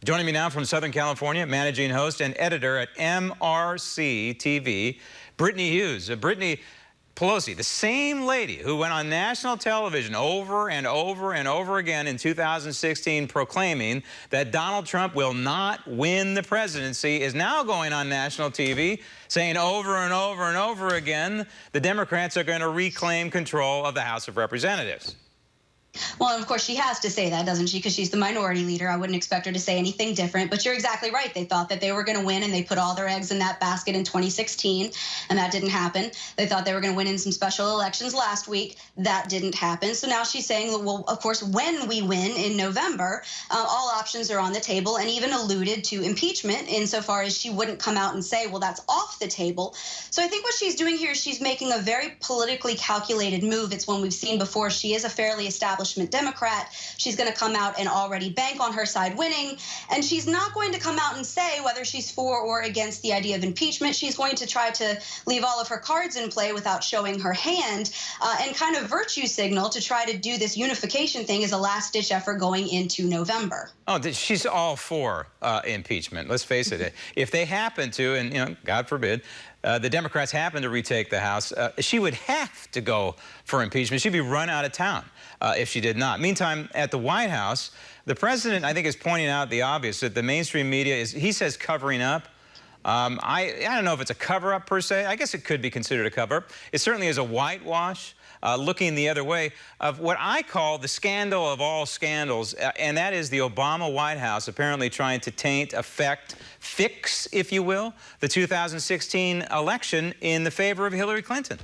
Joining me now from Southern California, managing host and editor at MRC-TV, Brittany Hughes. Brittany, Pelosi, the same lady who went on national television over and over and over again in 2016 proclaiming that Donald Trump will not win the presidency, is now going on national TV saying over and over and over again the Democrats are going to reclaim control of the House of Representatives. Well, and of course, she has to say that, doesn't she? Because she's the minority leader. I wouldn't expect her to say anything different. But you're exactly right. They thought that they were going to win, and they put all their eggs in that basket in 2016, and that didn't happen. They thought they were going to win in some special elections last week. That didn't happen. So now she's saying, well, of course, when we win in November, all options are on the table, and even alluded to impeachment insofar as she wouldn't come out and say, well, that's off the table. So I think what she's doing here is she's making a very politically calculated move. It's one we've seen before. She is a fairly established Democrat. She's going to come out and already bank on her side winning, and she's not going to come out and say whether she's for or against the idea of impeachment. She's going to try to leave all of her cards in play without showing her hand, and kind of virtue signal to try to do this unification thing as a last-ditch effort going into November. Oh, she's all for impeachment. Let's face it. If they happen to, and God forbid, the Democrats happen to retake the House, she would have to go for impeachment. She'd be run out of town if she did not. Meantime, at the White House, the president, I think, is pointing out the obvious, that the mainstream media is, he says, covering up. I don't know if it's a cover-up per se. I guess it could be considered a cover-up. It certainly is a whitewash, looking the other way, of what I call the scandal of all scandals, and that is the Obama White House apparently trying to taint, affect, fix, if you will, the 2016 election in the favor of Hillary Clinton.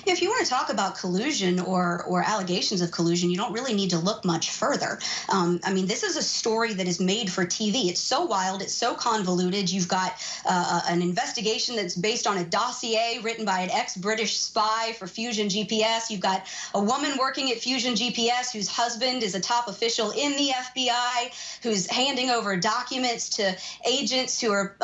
If you want to talk about collusion or allegations of collusion, you don't really need to look much further. I mean, this is a story that is made for TV. It's so wild. It's so convoluted. You've got an investigation that's based on a dossier written by an ex-British spy for Fusion GPS. You've got a woman working at Fusion GPS whose husband is a top official in the FBI, who's handing over documents to agents who are,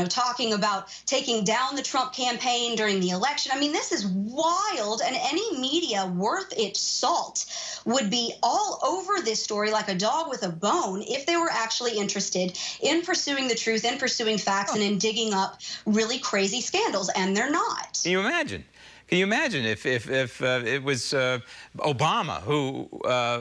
talking about taking down the Trump campaign during the election. I mean, this is wild, and any media worth its salt would be all over this story like a dog with a bone if they were actually interested in pursuing the truth, in pursuing facts, and in digging up really crazy scandals, and they're not. Can you imagine? Can you imagine if it was Obama who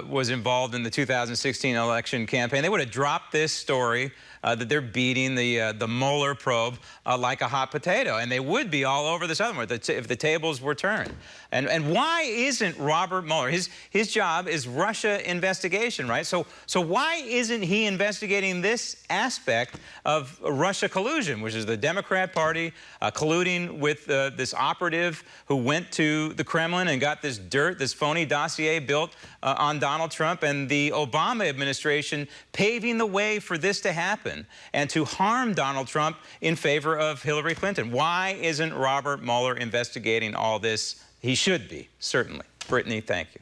was involved in the 2016 election campaign? They would have dropped this story that they're beating the Mueller probe like a hot potato, and they would be all over this other one if the tables were turned. And why isn't Robert Mueller? His job is Russia investigation, right? So why isn't he investigating this aspect of Russia collusion, which is the Democrat Party colluding with this operative who went to the Kremlin and got this this phony dossier built on Donald Trump, and the Obama administration paving the way for this to happen and to harm Donald Trump in favor of Hillary Clinton? Why isn't Robert Mueller investigating all this? He should be, certainly. Brittany, thank you.